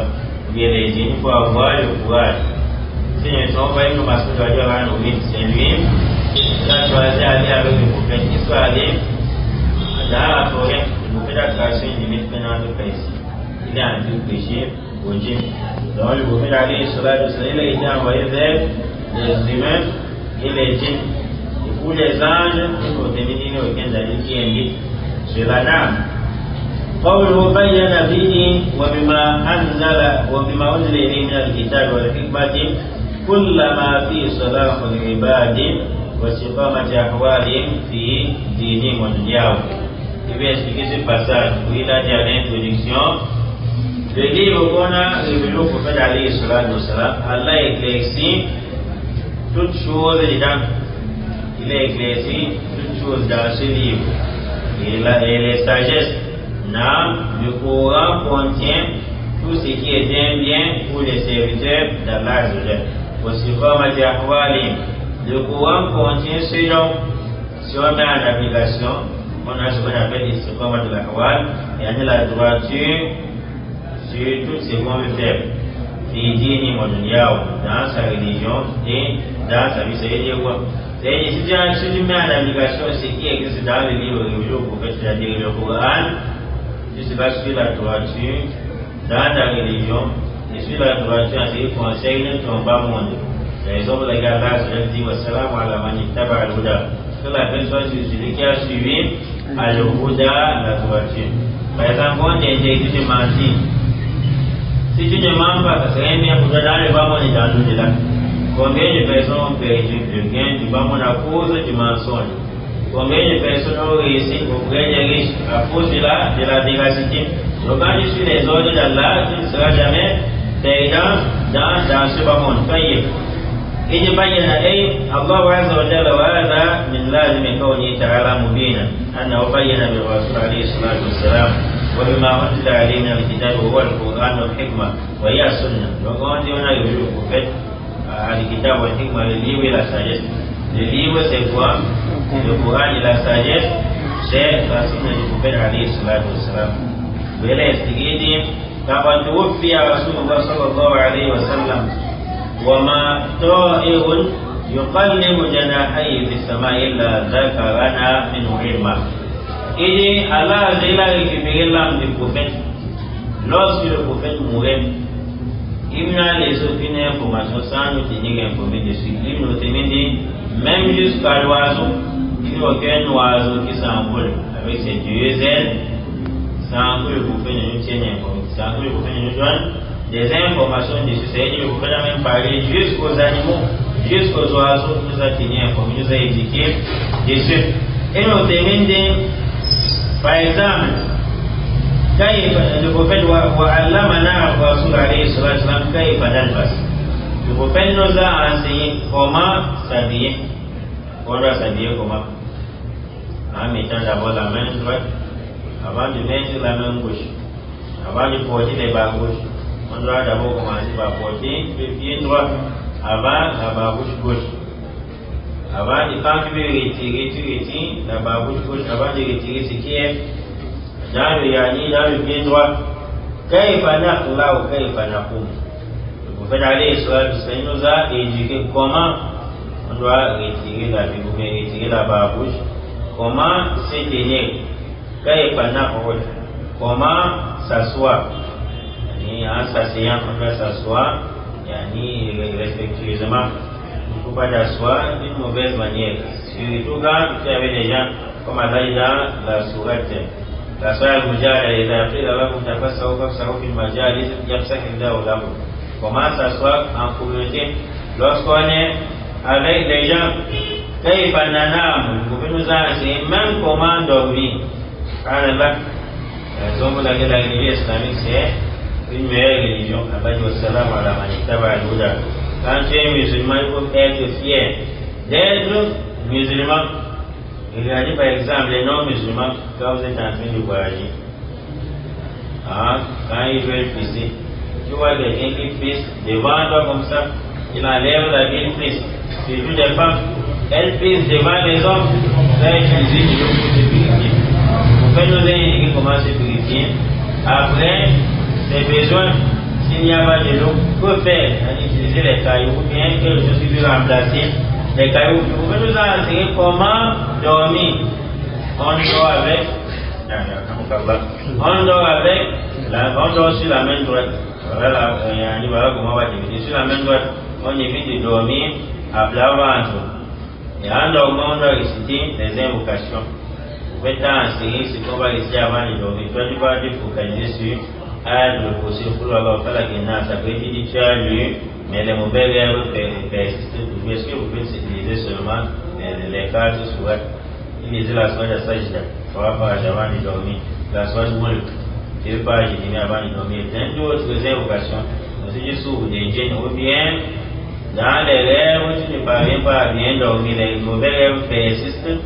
Bien les djinns, il faut avoir le courage. Si nous sommes pas une masse de c'est lui qui a choisi d'aller avec le prophète. Il soit allé dans la forêt. Le prophète a tracé une limite maintenant de faire ici. Il est en train de prêcher aux djinns. Donc le prophète a dit, il a été envoyé vers les humains et les djinns. Et pour les anges, il faut tenir aucun dalil qui indique cela n'a. قوله بين فيه وبما أنزل إليه من الكتاب والحكمة كل ما فيه صلاح العباد واستقامة أحوالهم في دينهم ودنياهم. Je vais expliquer ce passage où il a dit à l'introduction le livre qu'on a révélé au prophète alayhi salatu wassalam. Allah éclaircit toutes choses dedans. Il a éclairci toutes choses dans ce livre et les sagesses. Le Coran contient tout ce qui est un bien pour les serviteurs d'Allah. Le Coran contient ce dont, si on met en application, on a ce qu'on appelle l'istiqama de l'ahwal, et on a la droiture sur tout ce qu'on veut faire. Dans sa religion et dans sa vie, ça veut dire quoi? Si tu mets en application ce qui existe dans le livre révélé au prophète, c'est-à-dire le Coran, tu se bases sur la droiture dans la religion et sur la droiture en ce qui concerne ton bas monde. C'est raison pour laquelle Allah dit wassalam ala man ittaba al-huda. Que la personne sur celui qui a suivi al-huda, la droiture. Par exemple, on t'interdit de mentir. Si tu ne mens pas, ça serait bien pour toi dans le bas monde et dans l'au-delà. Combien de personnes ont perdu le gain du bas monde à cause du mensonge? Combien de personnes ont réussi au près des riches à cause de la véracité? Donc quand tu suis les ordres d'Allah, tu ne seras jamais perdant dans ce bas monde. إذ بين الله عز وجل وهذا من لازم كونه تعالى مبينا أنه بين بالرسول عليه الصلاة والسلام وبما أنزل عليه من الكتاب هو القرآن والحكمة وهي السنة. Donc on dit on a le prophète الكتاب والحكمة, le livre et la sagesse. Le livre c'est quoi? Le Coran et la sagesse c'est la sunna du prophète عليه الصلاة والسلام. Vous allez expliquer كما توفي رسول الله صلى الله عليه وسلم وما طائر يقلب جناحيه في السماء إلا ذكرنا منه علما. Et Allah a récupéré l'âme du prophète. Lorsque le prophète mourait, il n'a les aucune information sans nous tenir informés dessus. Il nous tenait dit, même jusqu'à l'oiseau, il n'y a aucun oiseau qui s'envole avec ses deux ailes sans que le prophète ne nous tienne informés, sans que le prophète ne nous donne des informations dessus. C'est-à-dire que le prophète a même parlé jusqu'aux animaux, jusqu'aux oiseaux, nous a tenu informés, nous a éduqués dessus. Et nous tenons dit, par exemple, quand le prophète wa'allamana Rasul alayhi salatu wasalam kayfa nalbas, le prophète nous a enseigné comment s'habiller. On doit s'habiller comment? En mettant d'abord la main droite avant de mettre la main gauche. Avant de porter les bas gauche, on doit d'abord commencer par porter le pied droit avant la barre gauche. Avant de, quand tu veux retirer, tu retires la barre gauche avant de retirer ce qui est dans le yani, dans le pied droit. Kayfa naqla ou kayfa naqum. Le prophète alayhi salatu wasalam nous a éduqué comment on doit retirer la figure, retirer la barre gauche, comment se tenir, kayfa naqud, comment s'asseoir. En s'asseyant, on doit s'asseoir respectueusement. Il ne faut pas t'asseoir d'une mauvaise manière. Surtout quand tu avais des gens, comme Allah dans la sourate. La sourate Al-Mujadala, il a appris là-bas comme tu as fait ça ou qu'il m'a dit, comment s'asseoir en communauté lorsqu'on est avec des gens. Kayfa nanam, vous pouvez nous enseigner même comment dormir. Allah, la religion islamique, c'est une meilleure religion. Quand tu es musulman, il faut être fier d'être musulman. Regardez par exemple les non-musulmans quand vous êtes en train de voyager. Quand ils veulent pisser, tu vois quelqu'un qui pisse devant toi comme ça, il enlève la vie, il pisse. Surtout des femmes, elles pissent devant les hommes. Ça utiliser de l'eau pour se purifier. Vous pouvez nous indiquer comment se purifier. Après, ses besoins, s'il n'y a pas de l'eau, que faire? Utiliser les cailloux, bien quelque chose qui peut remplacer les cailloux. Vous pouvez nous enseigner comment dormir. On dort avec, on dort sur la main droite. Voilà comment on va éviter. Sur la main droite, on évite de dormir à plat ventre. Et en dormant, on doit réciter les invocations. Vous pouvez t'enseigner ce qu'on va réciter avant de dormir. Toi, tu vas te focaliser sur le possible pour avoir fait la guénance. Ça peut être dit tu as lu, mais les mauvais verbes persistent toujours. Est-ce que vous pouvez utiliser seulement les cartes sourates? Utiliser la sourate de Sajda, 3 pages avant de dormir. La sourate Mulk, 2 pages et demie avant de dormir. Plein d'autres invocations. Si tu souffres des djinns ou bien dans les rêves où tu ne parviens pas à bien dormir, les mauvais rêves persistent.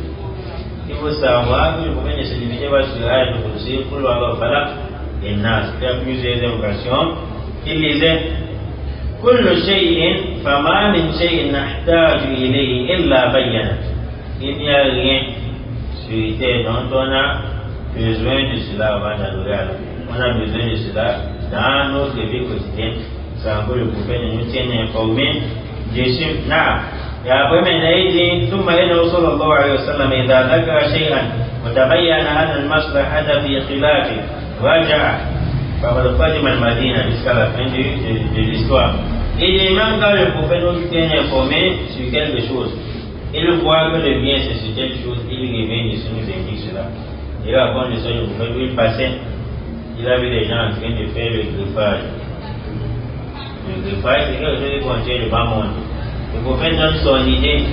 Il faut savoir que le problème de se limiter va sur l'âge de possible pour avoir falak et nas. Il y a plusieurs invocations. Il disait كل شيء فما من شيء نحتاج إليه إلا بينه. Il n'y a rien sur terre dont on a besoin de cela avant d'adorer Allah. On a besoin de cela dans notre vie quotidienne. Sans que le prophète nous tienne informés dessus. Et après maintenant il dit ثم إنه صلى الله عليه وسلم إذا ذكر شيئا وتبين أن المصلحة في خلافه رجع فقد قدم المدينة jusqu'à la fin de l'histoire. Et même quand le prophète nous tient informés sur quelque chose, il voit que le bien c'est sur telle chose, il revient dessus, nous indique cela. Il raconte l'histoire du prophète où il passait, il avait des gens en train de faire le griffage. Le griffage c'est quelque chose qui contient le bas monde. Le prophète donne son idée,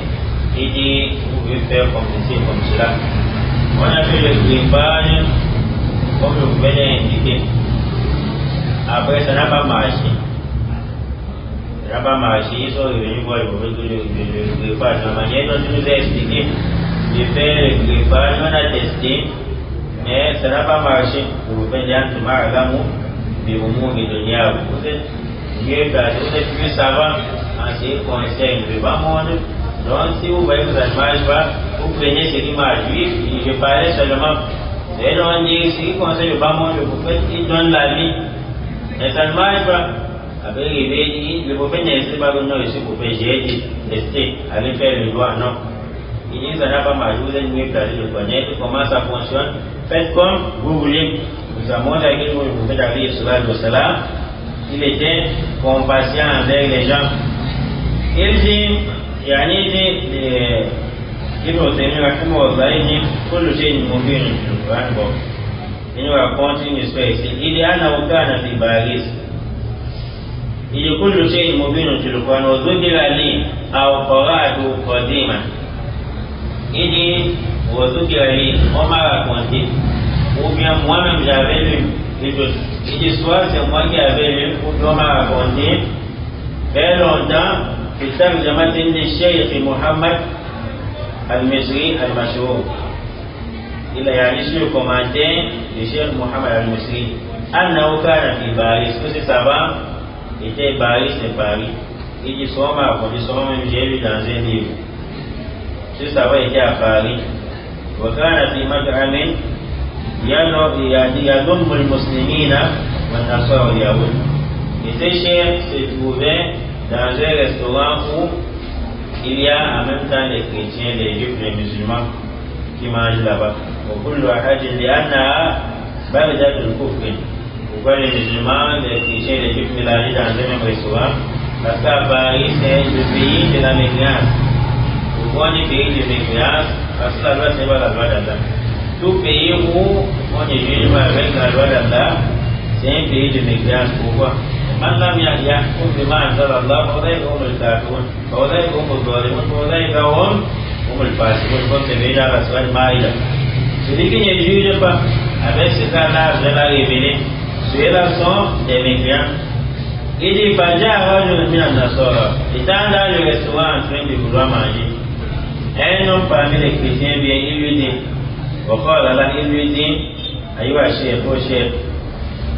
il dit vous pouvez faire comme ceci, comme cela. On a fait le griffage comme le prophète a indiqué. Après ça n'a pas marché. Ça n'a pas marché, ils sont revenus voir le prophète le griffage. La manière dont il nous a expliqué de faire le griffage, on a testé, mais ça n'a pas marché. Le prophète dit en à l'amour, mais vous mourrez de diable. Vous êtes mieux placé, vous êtes plus savant en ce qui concerne le bas monde. Donc si vous voyez que ça ne marche pas, vous prenez ce qui marche. Oui, je parlais seulement. Et donc on dit ce qui concerne le bas monde, le prophète il donne la vie. Mais ça ne marche pas. Après, le prophète n'est pas venu ici pour faire j'ai testé, aller faire le droit, non. Il dit ça n'a pas mal, vous êtes mieux placé de connaître comment ça fonctionne. Faites comme vous voulez. Nous avons montré que le prophète Ali sallam, il était compatient avec les gens. Il dit, il y a Ibn Taymiyyah rahimahullah, il dit كل شيء مبين في القرآن. Il nous raconte une histoire ici. Il dit أنه كان في باريس. Il dit كل شيء مبين في القرآن وذكر لي أو قرأته قديما. Il dit وذكر لي, on m'a raconté, ou bien moi-même j'avais lu. Il dit soit c'est moi qui avais lu, ou bien on m'a raconté. Très longtemps, في ترجمة الشيخ محمد المصري المشهور. Il a reçu le commentaire du Cheikh Mohammed al-Misri. أنه كان في باريس, que ce savant était Paris, c'est Paris. Il dit soit m'a raconté, soit même j'ai lu dans un livre. Ce savant était à Paris. وكان في مطعم يضم المسلمين والنصارى اليهود. Et ce cheikh se trouvait dans un restaurant où il y a en même temps les chrétiens, les juifs, les musulmans qui mangent là-bas. وكل واحد لأنها بلدة الكفر. Pourquoi les musulmans, les chrétiens, les juifs mélangés dans un même restaurant? Parce qu'à Paris, c'est le pays de la mécréance. Pourquoi on est pays de mécréance? Parce que la loi, c'est pas la loi d'Allah. Tout pays où on est juge avec la loi d'Allah, c'est un pays de mécréance. Pourquoi? من لم يحكم بما أنزل الله فأولئك هم الكافرون فأولئك هم الظالمون فأولئك هم الفاسقون. Comme c'est déjà la soirée Maïda. Celui qui ne juge pas avec ce qu'Allah a révélé, ceux-là sont des mécréants. Il dit Fajaa rajulun min an-nasara. Étant dans le restaurant en train de vouloir manger, un homme parmi les chrétiens vient, il lui dit, il lui dit, Aïwa Cheikh, oh Cheikh,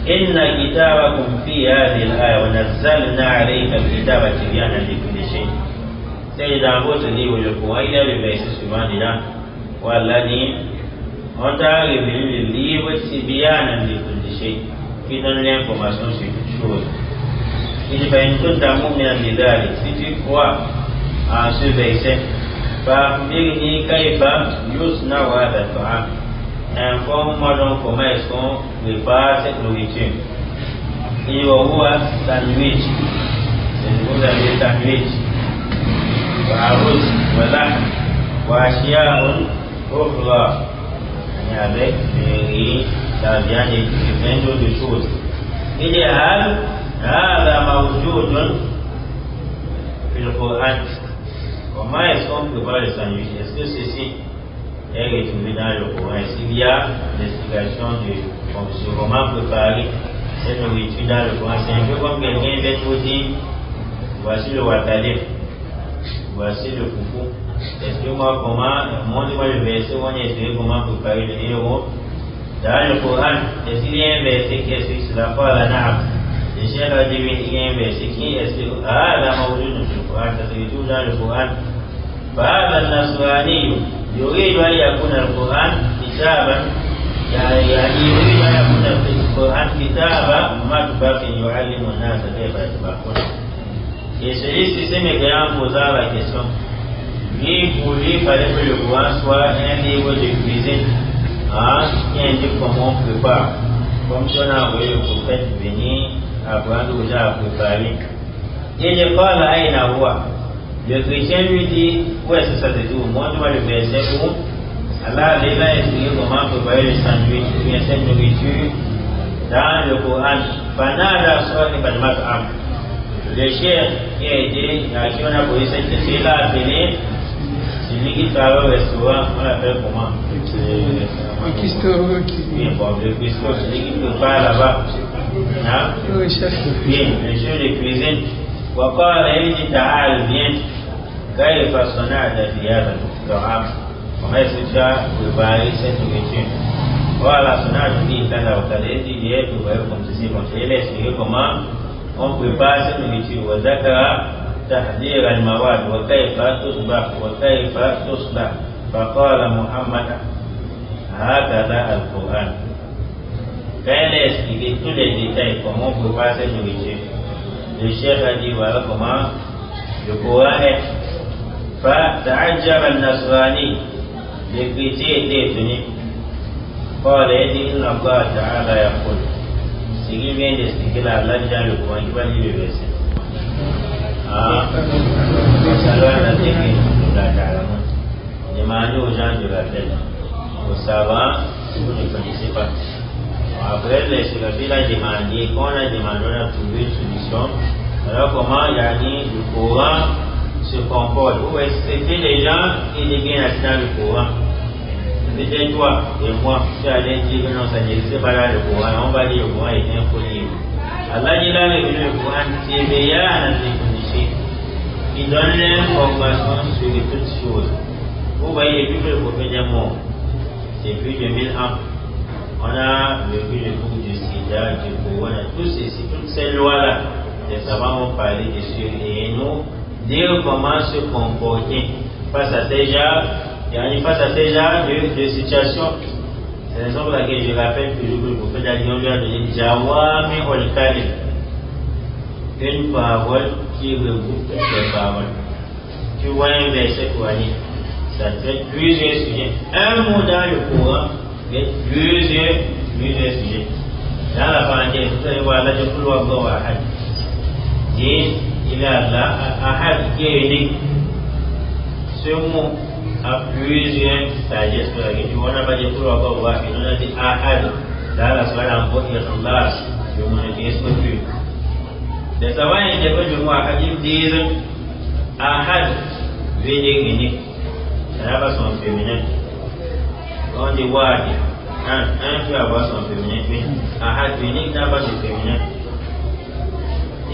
إن كتابكم في هذه الآية ونزلنا عليك الكتاب تبيانا لكل شيء. C'est dans votre livre le Coran, il y a le verset suivant dedans. والذي on t'a révélé le livre تبيانا لكل شيء, qui donne l'information sur toute chose. Il dit فإن كنت مؤمنا بذلك, si tu crois en ce verset, فأخبرني كيف يصنع هذا الطعام. Informe-moi donc comment est-ce qu'on prépare cette nourriture. Il y a sandwich. Vous avez sandwich. Arroz, voilà. Washiaun, ofra. Avec du riz, la viande et plein d'autres choses. Il y a هذا موجود في القرآن. Comment est-ce qu'on prépare le sandwich? Est-ce que ceci est retrouvé dans le Coran? S'il y a l'explication de comment préparer cette nourriture dans le Coran, c'est un peu comme quelqu'un vient vous dire voici le watalif, voici le foufou. Explique-moi comment, montre-moi le verset où on explique comment préparer le héros dans le Coran. Est-ce qu'il y a un verset qui explique cela? Pas la na'am. Le chef a dit il y a un verset qui explique la mawjud dans le Coran, ça se retrouve dans le Coran. فهذا النصراني يريد أن يكون القرآن كتابا, يعني يريد أن يكون القرآن كتابا مكتوبا يعلم الناس كيف يتبعون. Et celui-ci s'est mécréant en posant la question. Pour lui, il fallait que le Coran soit un livre de cuisine qui indique comment on prépare. Comme si on a envoyé le prophète venir apprendre aux gens à préparer. Il n'est pas là, il n'a pas. Le chrétien lui dit, où est-ce que ça se trouve? Montre-moi le verset où Allah a déjà expliqué comment préparer le sandwich ou bien cette nourriture dans le Coran. Fanada Swati Badmakam. Le chef qui a été, à qui on a posé cette question, il a appelé celui qui travaille au restaurant, on l'appelle comment? Le cuistot. Bien, bon, le cuistot, celui qui prépare là-bas. Oui, chef. Bien, le chef de cuisine. وقال إلي تعال bien كيف صنعت في هذا الطعام comment est-ce que tu as préparé cette nourriture? Voilà, صنعت فيه كذا وكذا. Il dit j'ai préparé comme ceci, comme cela. Il a expliqué comment on prépare cette nourriture. وذكر تحضير المواد وكيف تصبح وكيف تصبح. فقال محمد هكذا القرآن. Quand il a expliqué tous les détails comment on prépare cette nourriture, Le chef a dit voilà comment le Coran est. فَتَعَجَّبَ النَّصْرَانِي. Le chrétien était étonné. قال إن الله تعالى يقول. Ce qui vient d'expliquer là, Allah dit dans le Coran, il va lire le verset. Ça doit être intégré dans la Coran. Demandez aux gens de la tête, aux savants, si vous ne connaissez pas. Après, les Séraphiles a demandé, quand on a demandé, on a trouvé une solution. Alors, comment il y a dit le Coran se comporte? C'était les gens qui étaient bien assis dans le Coran. Peut-être toi et moi, tu allais dire que non, ça n'existe pas dans le Coran. On va dire le Coran est un faux livre. Allah dit là, le Coran, c'est meilleur à les connaître. Il donne l'information sur toutes choses. Vous voyez, depuis que le prophète est mort, c'est plus de 1000 ans. On a vécu le bout du sida, du Coran, toutes ces lois-là. Les savants ont parlé dessus et nous dire comment se comporter face à ces genres. Face à ces genres de situations. C'est la raison pour laquelle je rappelle toujours que le prophète a dit, on lui a donné Jawami ol-Kalim, une parole qui regroupe toutes les paroles. Tu vois un verset coranique, ça traite plusieurs sujets. Un mot dans le Coran traite plusieurs sujets. Dans la parenthèse, vous allez voir là, je peux le voir à Ahad. Il est là, Ahad qui est unique. Ce mot a plusieurs sagesses pour laquelle on n'a pas dit pour avoir voir, on a dit Ahad. Dans la soirée en bas, il y a Allah, je m'en utilise pas plus. Les savants interprètent le mot Ahad, ils disent Ahad veut dire unique. Ça n'a pas son féminin. Quand on dit Wadi, un peut avoir son féminin, mais Ahad unique n'a pas son féminin.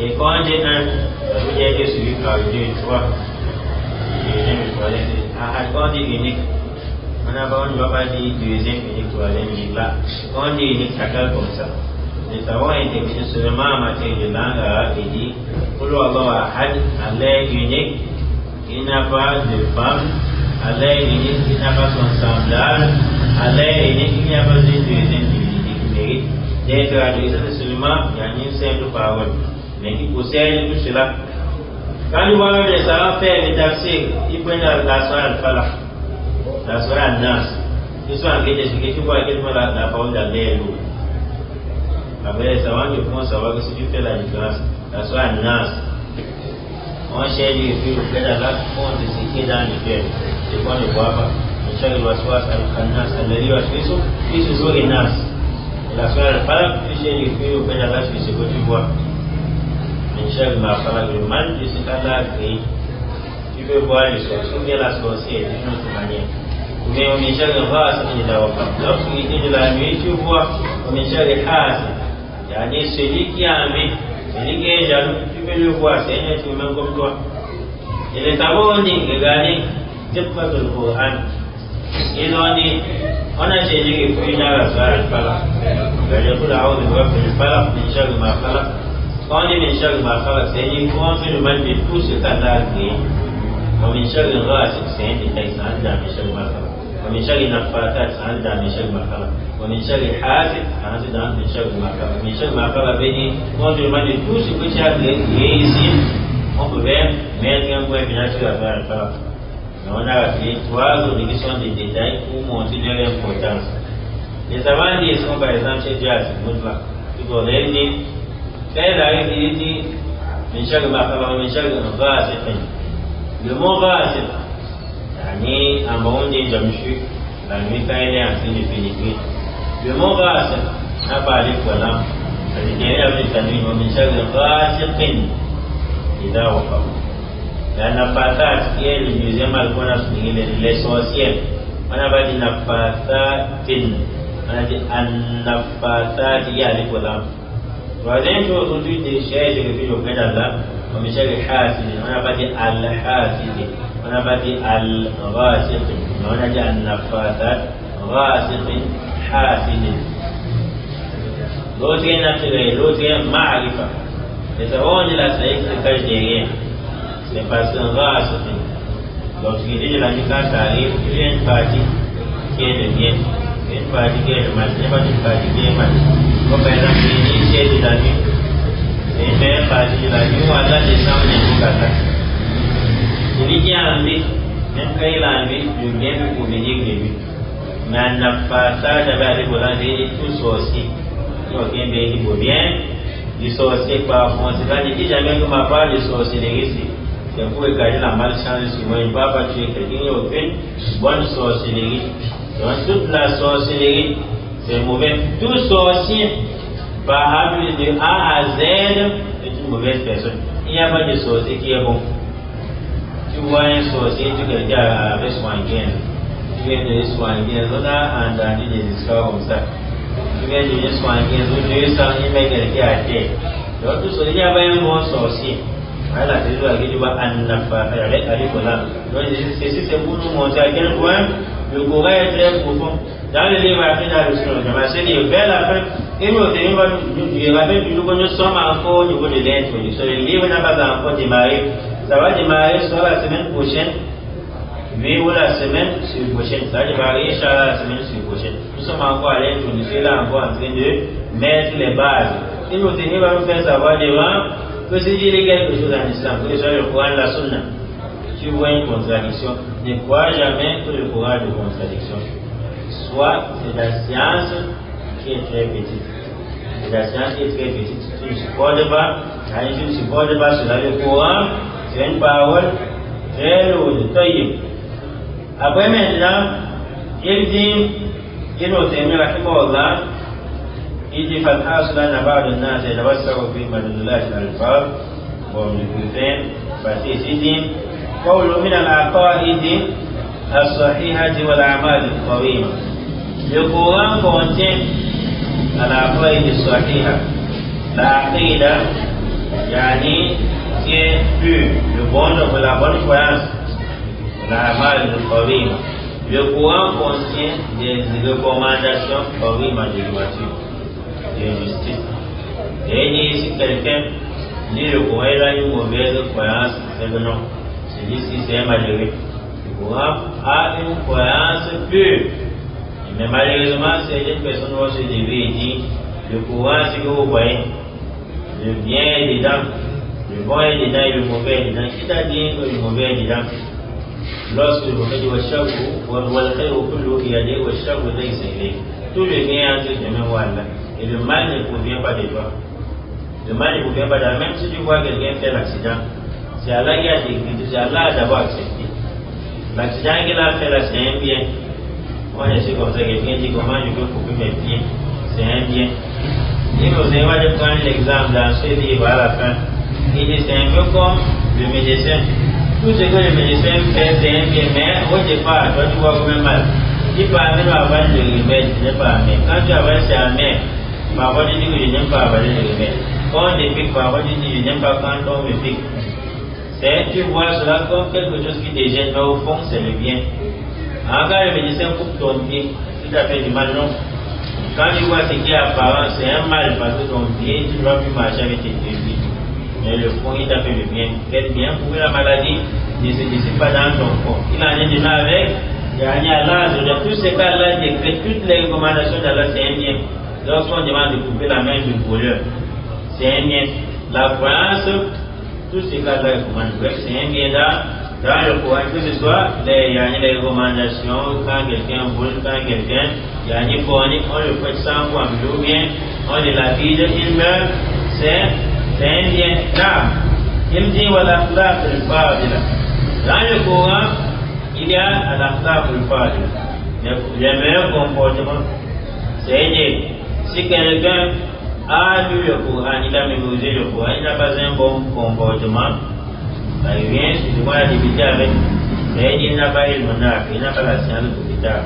Et quand on dit un, ça veut dire que celui qui a eu une fois. Quand on dit unique, on ne va pas dire deuxième unique, troisième unique là. Quand on dit unique, ça calme comme ça. Les savants interviennent seulement en matière de langue arabe et dit pour Allah Ahad, Allah est unique, il n'a pas de femme, Allah est unique, il n'a pas son semblable, Allah est unique, il n'y a pas de deuxième divinité qui mérite d'être adressé seulement, il y a une simple parole, mais qui possède tout cela. Quand nous voyons les savants faire les tafsir, ils prennent la soirée al-Falaq, la soirée al-Nas. Ils sont en train d'expliquer, tu vois à quel point la parole d'Allah est lourde. Après les savants qui font savoir que si tu fais la différence, la soirée al-Nas, on cherche les filles auprès d'Allah, on te sécure dans le cœur. C'est qu'on ne voit pas. On cherche le waswas al-Nas, al-Lali waswisu, puis ce sont les Nas. Et la soirée al-Falaq, tu cherches les filles auprès d'Allah sur ce que tu vois. Michel m'a parlé le mal de ce qu'Allah a créé. Tu peux voir le sorcier, ou bien la sorcière d'une autre manière. Ou bien au Michel va à ce qu'il a offert. Lorsqu'il était de la nuit, tu vois au Michel est hâte. Il y a celui qui a aimé, celui qui est jaloux, tu peux le voir, c'est un être humain comme toi. Et les savants ont dit, regardez, c'est pas que le Coran. Ils ont dit, on a cherché les fruits dans la soirée al-Falaq. Regardez pour la haute de voir que le Falaq, Michel m'a parlé. Quand on dit Michel Mafalak, c'est uniquement fait le mal de tout ce qu'Allah a créé. Michel Ras, c'est un détail, c'est un dans Michel Mafalak. Michel Nafatat, c'est un dans Michel Mafalak. Michel Hasid, c'est un dans Michel Mafalak. Michel Mafalak veut dire, quand on dit le mal de tout ce que tu as créé ici, on peut mettre un point final sur la faire Al-Falaq. Mais on a rappelé trois obligations de détails pour montrer leur importance. Les savants disent, par exemple, chez Dieu, c'est Moutla. Tu dois leur dire, quand arrive, il dit, Michel Mafalak, Michel Ras, le mot Ras, en bon dit Jamshu, la nuit quand il est en train de pénétrer. Le mot Ras n'a pas dit quoi là. C'est-à-dire, il a dit sa nuit, Michel Ras, il a offert. La Nafatat, qui est le deuxième mal qu'on a souligné, les sorcières. On n'a pas dit Nafatatin, on a dit An-Nafatat, il y a des problèmes. Troisième chose aujourd'hui, des chers, je refuse auprès d'Allah, on Michel Hasid, on n'a pas dit Al-Hasid, on n'a pas dit Al-Rasid, mais on a dit Al-Nafatat, Rasid, Hasid. L'autre est naturel, l'autre est Ma'arifa. Les savants de la saïd se cache derrière. C'est parce qu'un Rasid, lorsqu'il dit de la nuit quand ça arrive, il y a une partie qui est le bien, une partie qui est le mal, il n'y a pas une partie qui est mal. Comme par exemple, il dit de la nuit, c'est une meilleure partie là, il va là descendre les kata. Il dit a envie, même quand il a envie, je viens pour venir que lui. Mais on n'a pas ça, j'avais allé pour l'enlever tout sorcier. Il va bien bien, du sorcier par conséquent, il dit jamais que ma part de sorcellerie ici. C'est pour écarter la malchance sur moi, il ne va pas tuer quelqu'un, il n'y a aucune bonne sorcellerie. Donc toute la sorcellerie, c'est mauvais. Tout sorcier, par habitude de A à Z, est une mauvaise personne. Il n'y a pas de sorcier qui est bon. Tu vois un sorcier, tu quelqu'un avec soigné. Tu viens de soigner, on a entendu des histoires comme ça. Tu viens de soigner, tu sens qu'il met quelqu'un à terre. Donc tout sorcier, il y a un bon sorcier. Voilà, c'est ce que tu vas aller pour là. Donc ceci c'est pour nous montrer à quel point le courage est très profond. Dans le livre après dans le Seigneur, je m'assure dire vers la fin, je rappelle toujours que nous sommes encore au niveau de l'introduction. Le livre n'a pas encore démarré. Ça va démarrer soit la semaine prochaine, mais ou la semaine prochaine. Ça va démarrer la semaine prochaine. Nous sommes encore à l'introduction, là encore en train de mettre les bases. Et nous va nous faire savoir devant que si tu dis quelque chose en islam, que ce soit le Coran, la Sunna, tu vois une contradiction, ne crois jamais que le Coran est de contradiction. Soit c'est la science qui est très petite. C'est la science qui est très petite. Tu ne supportes pas, tu ne supportes pas cela. Le Coran, c'est une parole très lourde, taillée. Après maintenant, il dit, il nous termine la Allah. إذ فالحاصل أن بعض الناس يتوسع في مدلولات الألفاظ والمفردين فتيسيد قول من العقائد الصحيحة والأعمال القويمة. Le Coran contient العقائد الصحيحة. العقيدة يعني qui est pure, la bonne croyance, الأعمال القويمة. Le Coran contient des recommandations قويمة de droiture. De justice. Et si quelqu'un lit le Coran, il a une mauvaise croyance, c'est que non. C'est dit si c'est malheureux. Le Coran a une croyance pure. Mais malheureusement, certaines personnes vont se lever et dire le Coran, c'est que vous voyez, le bien est dedans, le bon est dedans et le mauvais est dedans. Qui t'a dit que le mauvais est dedans? Lorsque le mauvais dit au chaque tout le bien entre les mains voilà. Et le mal ne provient pas de toi. Le mal ne provient pas de toi. Même si tu vois quelqu'un faire l'accident, c'est Allah qui a décrété, c'est Allah d'abord accepté. L'accident qu'il a fait là, c'est un bien. Moi, je suis comme ça, quelqu'un dit comment je peux couper mes pieds. C'est un bien. Et vous allez prendre l'exemple dans ce livre à la fin. Il dit c'est un peu comme le médecin. Tout ce que le médecin fait, c'est un bien. Mais au départ, toi, tu vois comme un mal. Si par exemple, avant le remède, tu n'es pas amer. Quand tu avances, c'est amer. Parfois, tu dis que je n'aime pas avaler le remède. Quand on te pique, parfois, tu dis que je n'aime pas quand on me pique. Tu vois cela comme quelque chose qui te gêne, mais au fond, c'est le bien. En cas, le médecin coupe ton pied, si tu as fait du mal, non. Quand tu vois ce qui est apparent, c'est un mal parce que ton pied, tu ne dois plus marcher avec tes pieds. Mais le fond, il t'a fait le bien. Quel bien pour que la maladie ne se dissipe pas dans ton corps. Il en est déjà avec. Dans tous ces cas-là, décrète toutes les recommandations d'Allah, c'est un bien. Lorsqu'on demande de couper la main du voleur, c'est un bien. La croyance, tous ces cas-là recommandent. Bref, c'est un bien dans le Coran, que ce soit les recommandations, quand quelqu'un vole, quand quelqu'un, on le fait 100 fois, ou bien on le lapide, il meurt, c'est un bien. Là, il dit, voilà, là, c'est le pas de là. Dans le Coran, il y a un akhlaq al-fadil, les meilleurs comportements. C'est-à-dire, si quelqu'un a lu le Coran, il a mémorisé le Coran, il n'a pas un bon comportement, il vient, excusez-moi, la débuter avec, mais il n'a pas eu le monarque, il n'a pas la science de l'hôpital.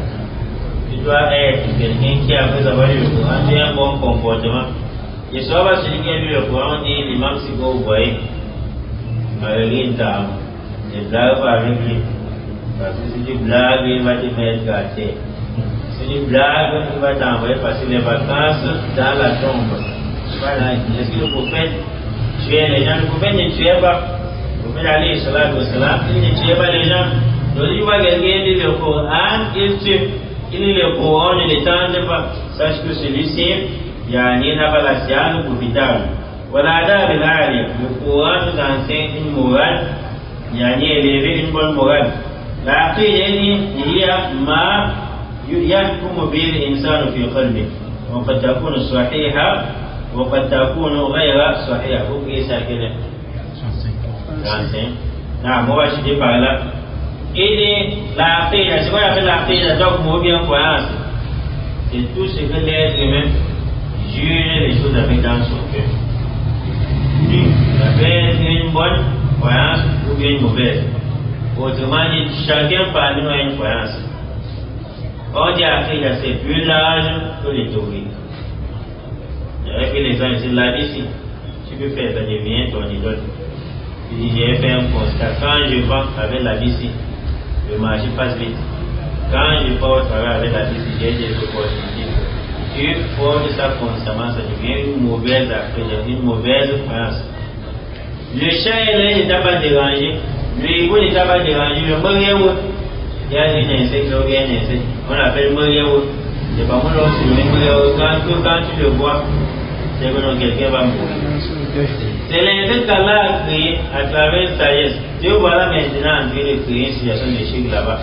Tu dois être quelqu'un qui, après avoir lu le Coran, tu as un bon comportement. Et soit pas celui qui a lu le Coran, on dit l'imam, si vous voyez, il ne blague pas avec lui. Parce que si tu blagues, il va te mettre gâté. Si tu blagues, il va t'envoyer passer les vacances dans la tombe. Voilà. Est-ce que le prophète tuait les gens? Le prophète ne tuait pas. Le prophète alayhi salatu wassalam, il ne tuait pas les gens. Donc il voit quelqu'un lit le Coran, il tue. Il lit le Coran, ne l'étende pas. Sache que celui-ci, il n'a pas la science profitable. Voilà, le enseigner une morale, élever une bonne morale. العقيدة هي ما يحكم به الإنسان في قلبه وقد تكون صحيحة وقد تكون غير صحيحة. نعم هو شيء par et l'aqida, c'est quoi appelle l'aqida, dogme ou bien croyance? C'est tout ce que l'être humain juge les choses avec dans son cœur. Ça peut être une bonne croyance ou bien une mauvaise. Autrement dit, chacun parmi nous a une croyance. On dit aqida, c'est plus large que les théories. J'avais fait l'exemple ici, la ici, tu peux faire, ça devient ton idole. Tu dis, j'ai fait un constat. Quand je vends avec la bici, le marché passe vite. Quand je pars au travail avec la bici, j'ai des opportunités. Tu portes ça constamment, ça devient une mauvaise croyance. Le chat il n'est pas dérangé, le hibou n'est pas dérangé, le moriaou, il y a des insectes, on l'appelle moriaou. C'est pas moi là, quand tu le vois, c'est que quelqu'un va mourir. C'est l'insecte qu'Allah a créé à travers sagesse. Dieu voilà maintenant en train de créer une situation de chute là-bas.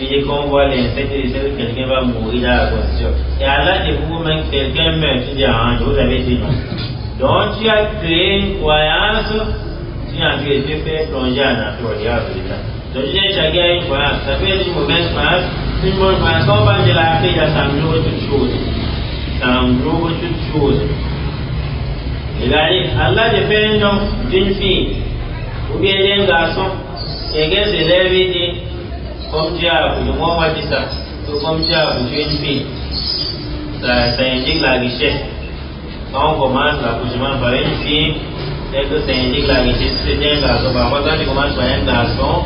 Et qu'on voit l'insecte et que quelqu'un va mourir dans la constitution. Et Allah dit pour vous-même que quelqu'un meurt, tu dis ah, vous avez dit non. Donc tu as créé une croyance, tu as créé de faire plonger en enfer. Donc tu dis chacun a une croyance. Ça peut être une mauvaise croyance, une bonne croyance. Quand on parle de la paix, ça englobe toutes choses. Ça englobe toutes choses. Regardez, Allah te fait un homme d'une fille ou bien d'un garçon, quelqu'un se lève et dit comme Dieu a accouché, moi on va dire ça, comme Dieu a accouché une fille, ça indique la richesse. Quand on commence l'accouchement par une fille, c'est que ça indique la richesse. Si c'est un garçon, parfois quand tu commences par un garçon,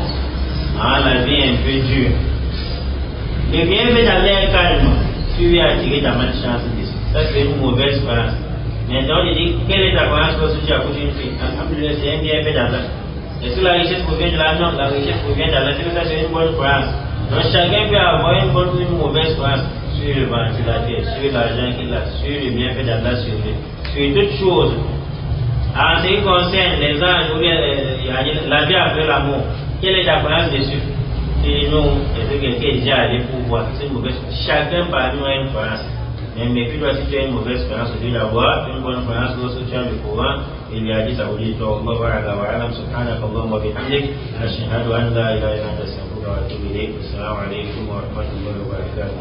la vie est un peu dure. Mais bien fait d'aller un calme, tu vas attirer ta malchance. Ça c'est une mauvaise croyance. Maintenant, on dit, quelle est ta croyance lorsque tu accouches une fille? C'est un bienfait d'Allah. Est-ce que la richesse provient de la non? La richesse provient d'Allah. C'est que ça, c'est une bonne croyance. Donc, chacun peut avoir une bonne ou une mauvaise croyance sur le ventilateur, sur l'argent qu'il a, sur le bienfait d'Allah, sur toutes choses. En ce qui concerne les anges ou bien la vie après l'amour, quelle est ta croyance dessus? Et nous, est-ce que quelqu'un est déjà allé pour voir? C'est une mauvaise croyance. Chacun parmi nous a une croyance. Mais puis toi, si tu as une mauvaise croyance, tu dois avoir une bonne croyance lorsque tu as le Coran. Il y a dit ça vous dit Allah wa alam subhanaka Allahumma bihamdik ashhadu an la ilaha illa anta astaghfiruka wa atubu ilayk. Assalamu alaykum wa rahmatullahi wa barakatuh.